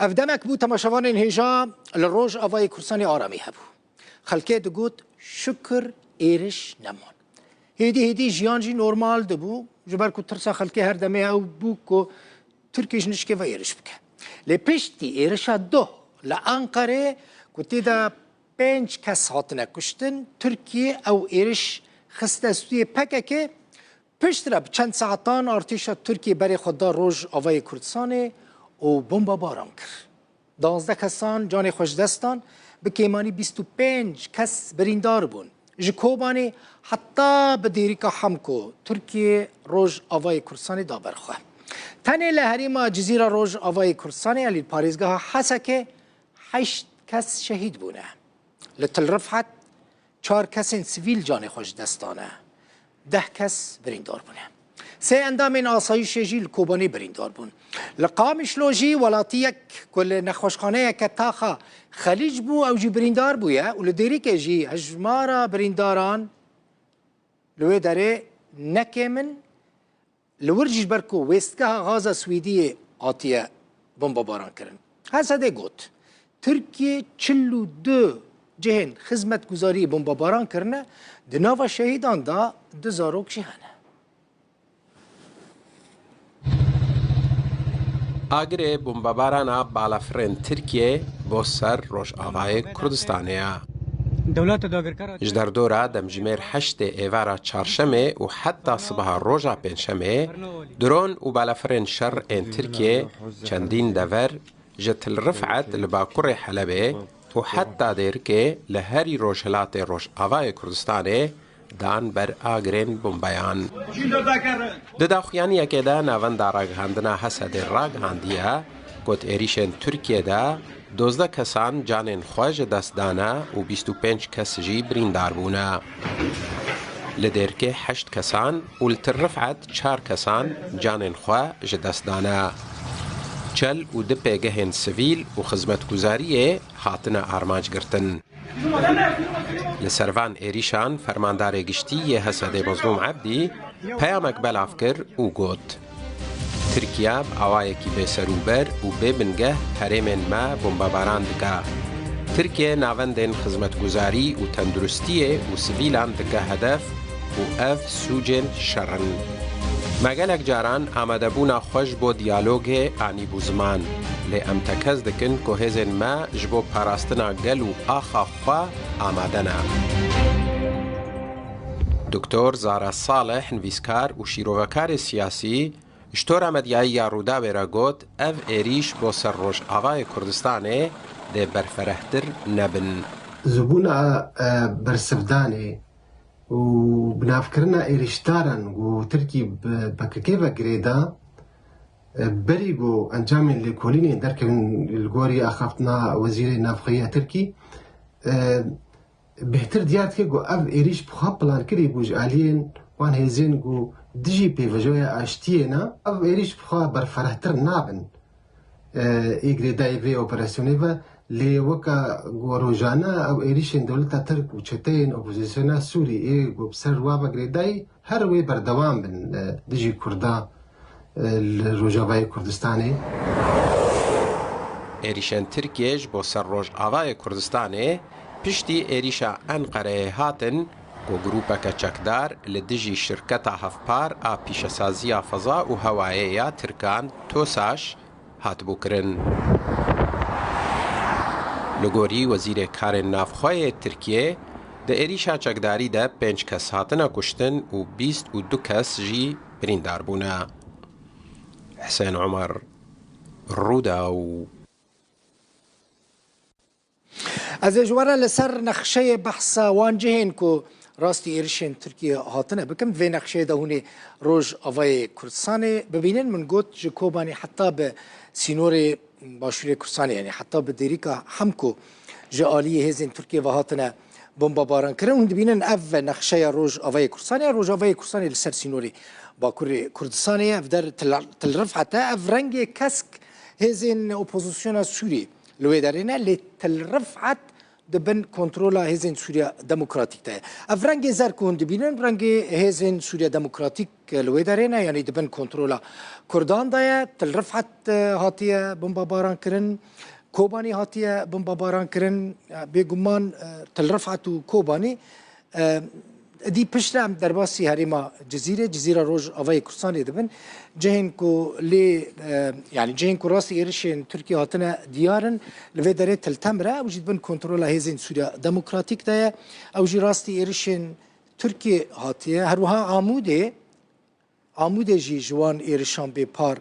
افدمك بو تماشوان هجا للروج افای کورسانی آرامی هبو خلکه دگوت شکر ایرش نمان هیدی جیان جی نورمال دبو جبر کو ترسا خلکه هر دمه او بو کو ترکیش نشکه و ایرش بکه لپشتی ایرشا دو لانقره کتی دا 5 کس هاتنه کشتن ترکیه او ایرش خسته سوی پکه که پشت را چند ساعتان ارتش ترکیه برای خود روج آوای کردستان و بمب باران کرد. 12 کسان جان خوش دستان به کیمانی 25 کس بریندار بون. جکوبانی حتی به دیریکا حمکو ترکیه روج آوای کردستان دابر خواه. تنه لحریم جزیره روج آوای کردستان علی پاریزگاه حسا که 8 کس شهید بونه. لتل رفعت 4 کس سویل جان خوش دستانه. 10 کس بریندار بونه. 3 اندام آسایش جیل کوبانی بریندار بون. لقامش لوجی ولاتی کل نخوشخانه که تاخا خلیج بو او جی بریندار بویا و لدیری که جی هجمارا برینداران لوی داره نکمن لورجیش برکو وستگاه غاز سویدی آتیه بمب باران کرن. هسته ده گوت ترکیه 42 جهن خدمت گزاری بمب باران کرنه دناوا شهیدان دا 2000 جهنه. آگره بمباران بالافرین ترکیه با سر روش آوای کردستانه اجدر دورا دمجمیر 8 ایوارا چهارشنبه و حتی صبح روزا پنجشنبه درون و بالافرین شر این ترکیه چندین دور جتل رفعت لباکور حلبه و حتی دیرکه لهری روشلات روش آوای کردستانه دان بر آگرین بمبایان دداخیانی که دا نوان راگهاندنا حسد راگهاندیه گوت ایریشن ترکیه دا 12 کسان جانین خواج دست دانه و 25 کس جی بریندار بونه لدیرکه 8 کسان و لترفعت 4 کسان جانین خواج دست دانه چل و ده پیگهن سویل و خدمت گزاریه خاطنه آرماج گرتن لسروان ایریشان فرماندار گشتی حسد مظلوم عبدی پیامک بلاف کر و گوت ترکیه آوای کی به سروبر و به بنگه حرمن ما بمباران دکا ترکیه ناوندن خدمت گزاری و تندرستی و سویلان دکا هدف و اف سوجن شرن مگلک جاران آماده بونا خوش بو دیالوگ آنی بو زمان لی ام تکز دکن که هزن ما جبو پاراستنا گل و آخا خوا آماده نا دکتر زارا صالح نویسکار و شیروکار سیاسی اشتور مدیایی رودا بیرا گوت اف ایریش بو سر روش آوای کردستانه ده برفرهتر نبن زبونا برسفدانه و بنافکرنا ایرشتارن و ترکی بککی و گریدا بری بو انجام لکولینی درکن الگوری اخافتنا وزیر نافخیه ترکی بهتر دیارت که گو اف ایریش بخواب پلان کری بوج آلین وان هزین گو دجی پیوجوی آشتیه نا اف ایریش بخواب برفرهتر نابن ای گریدای وی اپراسیونی و لی وکا روزانه او ایریشن دولتا ترک و چتین اپوزیسیونا سوری ای گو بسر وابا گریدای هر وی بردوام بن دجی کردا روجاوای کردستانی ایریشن ترکیش با سر روش آوای کردستانه پشتی ایریشا انقره هاتن گو گروپا چکدار لدجی شرکت هفپار آ پیشسازی فضا و هوایی یا ترکان توساش هات بکرن لگوری وزیر کار نافخواه ترکیه ده ایریشا چکداری ده 5 کس هاتنه کشتن و 22 کس جی بریندار بونه حسین عمر روداو از جوارا لسر نقشه بحث وانجهن کو راستی ایرشن ترکیه هاتنه بکم و نقشه دهونه روج آوای کردستان ببینن من گوت جکوبانی حتی به سینور باشوری کردستان یعنی حتی به دیریکا همکو جالی هزین ترکیه و هاتنه بمب باران کردن اون ببینن اف نقشه روج آوای کردستان روج آوای کردستان لسر سینوری باکوری کردستانی اف در تل رفعته اف رنگ کسک هزین اپوزیسیون سوری لوی دارینه لی تل رفعت دبن کنترولا هزین سوریا دموکراتیک ده افرنگ زر کون دبینن رنگ هزین سوریا دموکراتیک لوی دارینه یعنی دبن کنترولا کردان ده تل رفعت هاتیه بمباران کرن کوبانی هاتیه بمباران کرن بگمان تل رفعت و کوبانی دی پشتم در باسی هریما جزیره روز آوای کردستانی دبن جهن کو لی یعنی جهن کو راستی ایرشین ترکیه هاتنه دیارن لوی داره تلتمره و جد بن کنترل هزین سوریا دموکراتیک ده او جی راستی ایرشین ترکیه هاتیه هر وها عموده جی جوان ایرشان به پار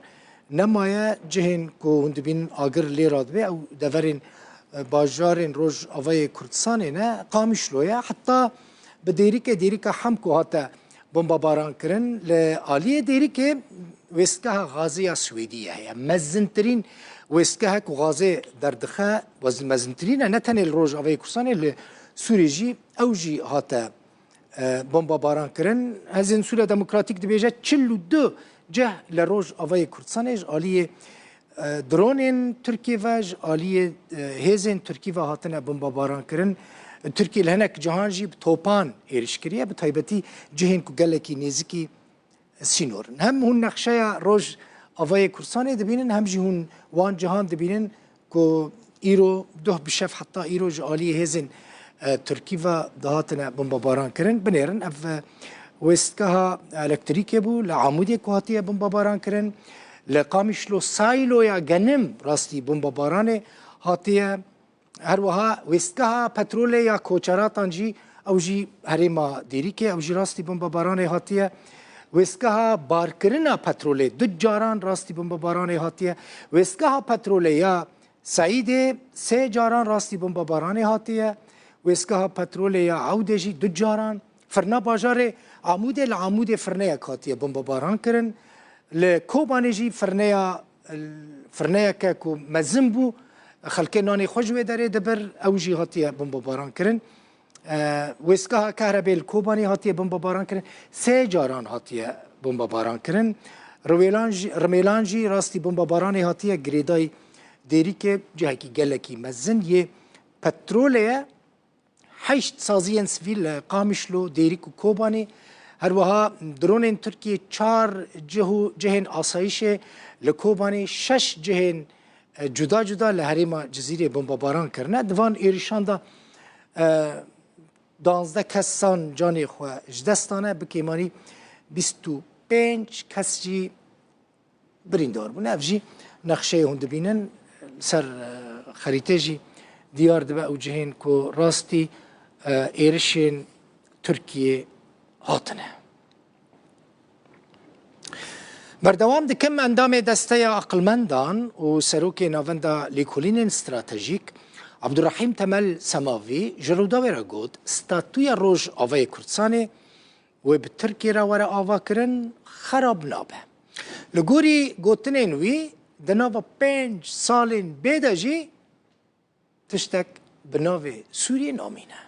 نمایه جهن کو هندبین آگر لی رادبه او دورین باجارین روز آوای کردستانی نه قامشلویه حتی به دیریکه هم که هاته بمباران کرن لعالیه دیریکه وسکه غازی سویدیه هیا مزنترین وسکه که غازی در دخه وزن مزنترین نه تنه الروج آوای کردستانی لسوریجی اوجی هاته بمباران کرن هزین سوریا دموکراتیک دبیجه 42 جه لروج آوای کردستانی عالیه درونین ترکیه وج عالیه هزین ترکیه و هاتنه بمباران کرن ترکیه لهنک جهان جی توپان ایرشکریه به تایبتی جهان کو گلکی نزدیکی سینورن هم هون نقشه روز آوای کردستان دبینن هم جهان وان جهان دبینن کو ایرو ده بشف حتی ایرو جالی هزن ترکیه و دهاتنا بمباران کرن بنیرن اف وستکها الکتریکی بو لعمودی کوهاتیه بمباران کرن لقامشلو سایلو یا گنم راستی بمباران هاتیه هر وها وستکها پترول یا کوچراتان جی او جی هریما دیری که او جی راستی بمباران هاتیه وستکها بارکرنا پترول دو جاران راستی بمباران هاتیه وستکها پترول یا سعید سه جاران راستی بمباران هاتیه وستکها پترول یا عوده جی دو جاران فرنا باجار عمود العمود فرنه هاتیه بمباران کرن لکوبانی جی فرنه که کو مزنبو خلکه نانی خوشوی داره دبر اوجی هاتیه بمباران کرن وسکه کهربیل کوبانی هاتیه بمباران کرن سه جاران هاتیه بمباران کرن رمیلانجی راستی بمباران هاتیه گریدای دیری که جایی که گلکی مزن یه پتروله 8 سازین سویل قامشلو دیری که کوبانی هر وها درون ترکیه 4 جهن آسایش لکوبانی 6 جهن جدا جدا لحریما جزیره بمباران کرنه دوان ایرشان دا 12 کسان جانی خواه جدستانه بکیمانی 25 کس جی بریندار بونه افجی نقشه هنده بینن سر خریطه جی دیار دبه او جهین که راستی ایرشین ترکیه هاتنه بردوام دکم اندام دسته عقلمندان و سروک ناوندا لیکولین استراتژیک عبدالرحیم تمل سماوی جلوداوی را گود ستاتوی روژ آوای کردستانی و به ترکی را وره آوا کرن خراب نابه لگوری گوتنین وی دناو 5 سالین بیده جی تشتک بناو سوری نامینه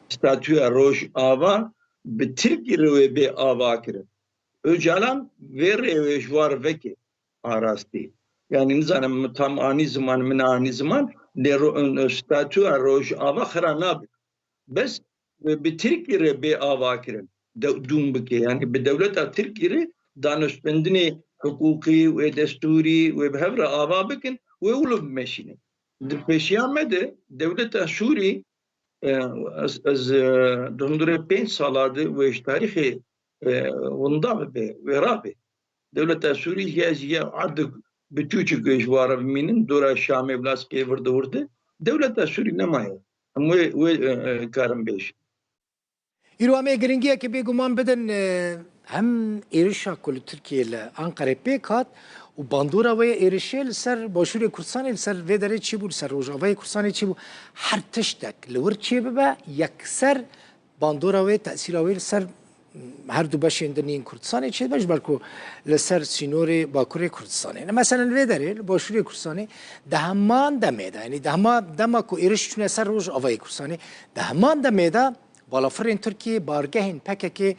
ستاتوی روژ آوا به ترکی روی به آوا کرد. Öcalan ve rejvar veki arasti. Yani nizanım tam ani zaman min ani zaman le statü roj ava khranab. Bes bi Türkiye be ava kirin. Dum bike yani bi devlet Türkiye danışmendini hukuki ve desturi ve behevra ava bikin ve ulub meşini. Peşiyamede devlet Suri az 5 saladı ve tarihi ونضاف به ورابه دولة سوريا هي عد بتوجه جوار من دورة الشام بلاس كي ورد دولة سوريا نماية و كارم بيش إيرو أمي جرينجيا كي بيجومان بدن هم إيرشا كل تركيا لأنقرة بيكات وباندورا ويا إيرشيل سر باشوري كردستان سر فيدري تشيبو سر روجاوي كردستان تشيبو هر تشتك لور تشيبه يكسر باندورا ويا تأثيراوي سر هر دو باشین دنین کردستانی چه باش بلکو لسر سینوری باکوری کردستانی مثلا ویداری باشوری کردستانی دهمان دمیده یعنی دما کو ایرش چونه سر روز آوای کردستانی دهمان دمیده بالافرین ترکیه بارگهین پکه که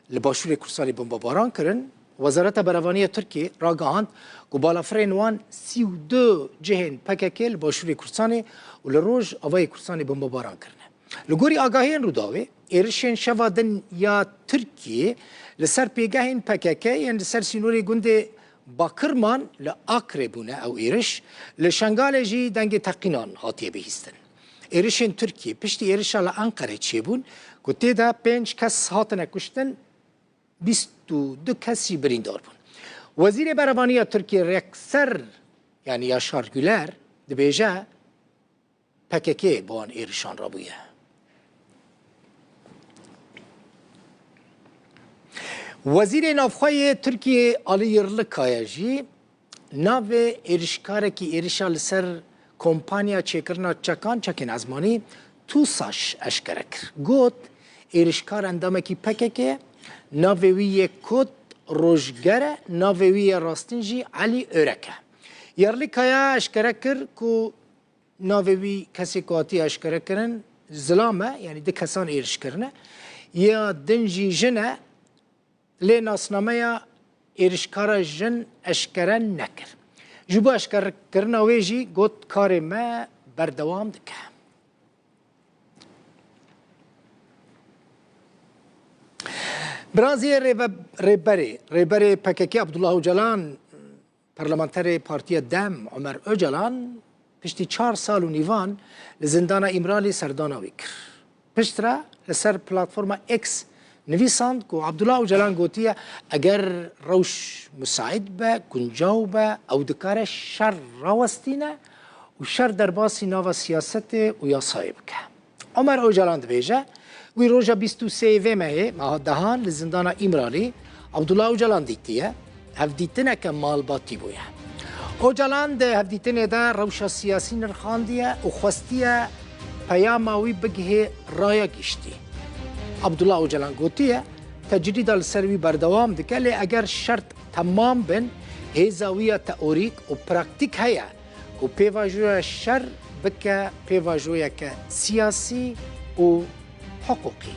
لباشوری کردستانی بمباران کرن و وزارت برهوانی ترکیه را گهاند که بالافرین وان 32 جهن پککل باشور کردستان و لروج آوای کردستان بمباران کرنه. لگوری آگاهین رو داوه ایرشین شوادن یا ترکیه لسر پیگاهین پککه یعنی لسر سینوری گنده باکرمان لآکره بونه او ایرش لشنگال جی دنگ تقینان هاتیه بهیستن. ایرشین ترکیه پشتی ایرشا لانقره چه بون که تیدا 5 کس هاتنه کشتن 22 کسی بریندار بون. وزیر برهوانی ترکیه رکسر یعنی یاشار گولر دبیجه پککه با آن ایرشان را بویه. وزیر نافخوای ترکیه آلی یرلکای جی ناو ایرشکاره که ایرشا لسر کمپانیا چکرنا چکین ازمانی توساش اشکره کر. گوت ایرشکار اندامه کی پککه ناوی کد روشگره ناوی راستنجی علی öreke. یرلکایا اشکره کر که ناوی کسی کاتی اشکره کرن زلامه یعنی ده کسان ایرش کرنه یا دنجی جنه لی ناسنامه یا ایرشکار جن اشکره نکر. جبو اشکره کرنه ویجی گوت کار ما بردوام دکه. برازی ریبری پککی عبدالله اوجلان پارلمانتر پارتی دم عمر اوجلان پشتی 4 سال و نیوان لزندان امرالی سرداناوی کر. پشترا لسر پلاتفورم اکس نویساند که عبدالله اوجلان گوتیه اگر روش مساعد به گنجاو به او دکار شر راوستینه و شر در باسی ناو سیاست و یاسای بکه. عمر اوجلان دبیجه وی روژا 23 مه ماه دهان لزندان امرالی عبدالله اوجلان دیتیه هفدیتنه که مالباتی بویه. اوجلان ده هفدیتنه ده روشا سیاسی نرخاندیه و خواستیه پیاماوی بگه رایا گشتی. عبدالله اوجلان گوتیه تجرید السروی بردوام دکه لی اگر شرط تمام بن هیزاویه تئوریک و پراکتیک هیا که پیواجوی شر بکه پیواجوی که سیاسی و حقوقي.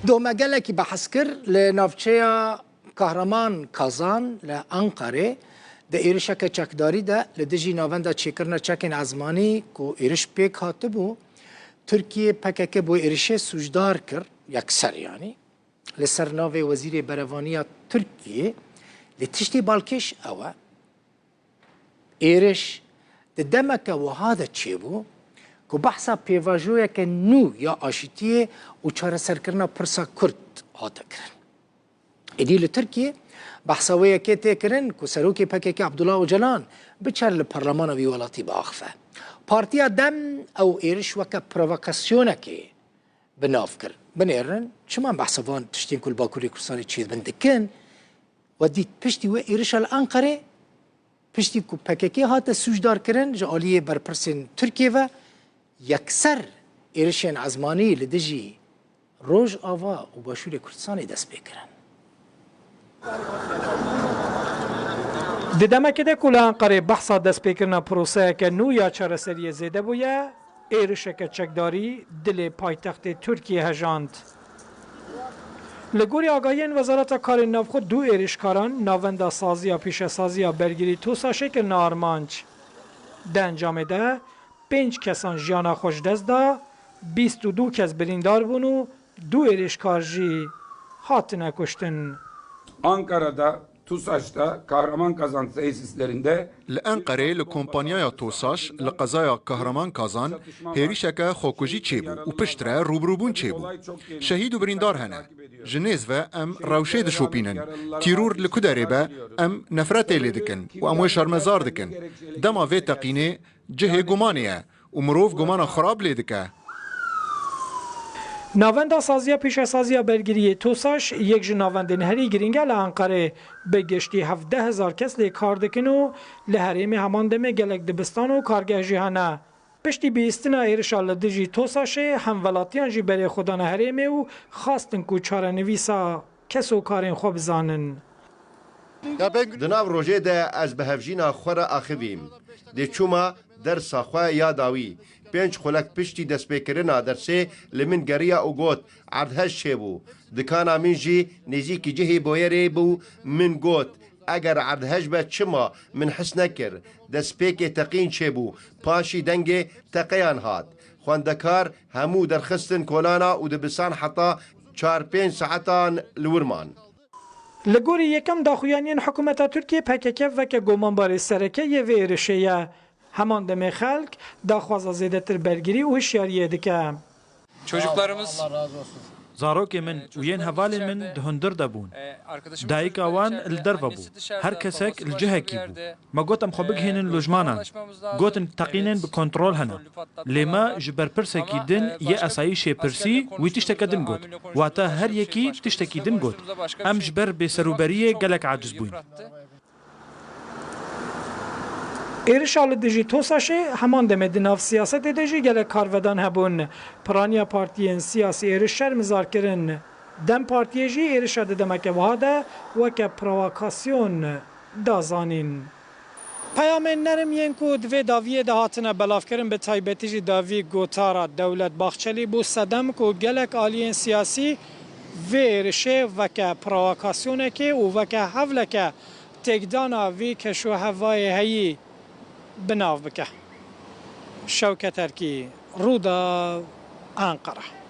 دو مجلة كي بحث كر لنافچه كهرمان كازان لأنقرة ده إيرشا كچكداري ده لدجي ناوندا چكرنا چكين عزماني كو إيرش بيك هاتبو تركيا پكك بو إيرشه سوجدار كر يكسر يعني لسر ناوه وزير برهوانية تركيا لتشتي بالكش أوا إيرش دمك وهذا تشيبو كو بحثا بيواجويا كنو يا آشتيه و چاره سركرنا پرسا كرد هاتا کرن. إدي لتركيا بحثا ويا كي تكرن كو سروكي پككي عبدالله اوجلان بچار لپرلمان ويولاتي باخفه. پارتيا دم او إيرش وكا پرووكاسيونا كي بناف كر. بنيرن شمان بحثا وان تشتين كل باكوري كرساني چيز بندكن وديت پشتي و إيرش الأنقرة پشتی کو پککی هات سوجدار کرن جالیه برپرسین ترکیه و یکسر ایرشین عزمانی لدجی روج آوا و باشور کردستانی دست بکرن. ددمه که ده کل انقره بحثا دست بکرنا پروسه که نو یا چاره سریه زیده بویه ایرشک چکداری دل پایتخت ترکیه هجاند. لگوری آگاهین وزارت کار نافخو 2 ایرشکاران ناوندا سازی یا پیش سازی یا برگیری توسا شکل نارمانچ ده انجام ده 5 کسان جیانا خوش دست دا 22 کس بریندار بونو 2 ایرشکار جی هاتنه کشتن. Ankara'da TUSAŞ'ta Kahraman Kazan tesislerinde لأنقرة لكومبانيا توساش لقضايا كهرمان كازان هيريشكا خوكوجي تشيبو وبشترا روبروبون تشيبو شهيد وبريندار هنا جنيزفا ام روشيد شوبينن تيرور لكداريبا ام نفرات لدكن واموي شرمزار دكن دما في تقيني جهه قمانيا ومروف قمانا خراب لدكا. ناوندا سازیا پیش سازیا برگیری توساش یک جناوندن هری گرینگل انقره به گشتی 17,000 کس لی کار دکن و لحریم همان دمه گلک دبستان و کارگه جهانه. پشتی بیستنا ایرشال دجی توساشه همولاتیان جی بری خودان حریمه و خواستن کو چاره نویسا کسو کارین خوب زانن. دناو روژه ده از به هفجینا خورا آخویم. ده چوما دەرسا خۆ یاداوی پێنج خولەک پشتی دەستپێکردنا دەرسێ لە من گەریە و گوت عەردهەش چێبوو دکانا من ژی نێزیکی جهی بۆیەرێ بوو من گوت ئەگەر عەردهەش بە چما من حس نەکرد دەستپێکێ تەقین چێبوو پاشی دەنگێ تەقەیان هات خوێندەکار هەموو دەرخستن کۆلانا و دەبستان حتا 4-5 سەعەتان لورمان Li gorî yekem daxuyaniyên hikûmeta Tirkiye PKK veke gomanbarê serekeyê vê êrişê ye. Heman demê xelk daxwaza zêdetir bergirî û hişyariyê dike. Çocuklarımız Zarokê min û yên hevalên min di hundir de bûn. Dayîka wan li derve bû. Her kesek li cihekî bû. Me got em xwe bigihînin lojmanan. Gotin teqînên bi kontrol hene. Lê me ji ber pirsekî din yê esayîşê pirsî wî tişteke din got. Wata her yekî tiştekî din got. Em ji ber bêserûberiyê gelek aciz bûyn. Êrişa li dijî Tosaşê heman demê di nav siyasetê de jî gelek karvedan hebûn. Piraniya partiyên siyasî êriş şermizar kirin. Dem partiyê jî êrişa di demeke wiha de weke provokasyon dazanîn. Peyamên nerim yên ku divê daviyê de hatine belavkirin bi taybetî jî davî gotara Dewlet Baxçelî bû sedem ku gelek aliyên siyasî vê êrişê veke provokasyonekê û veke hevleke têkdana vî keşûhevayê heyî binav bike. Şewket Erkî, Rûda, Ankara.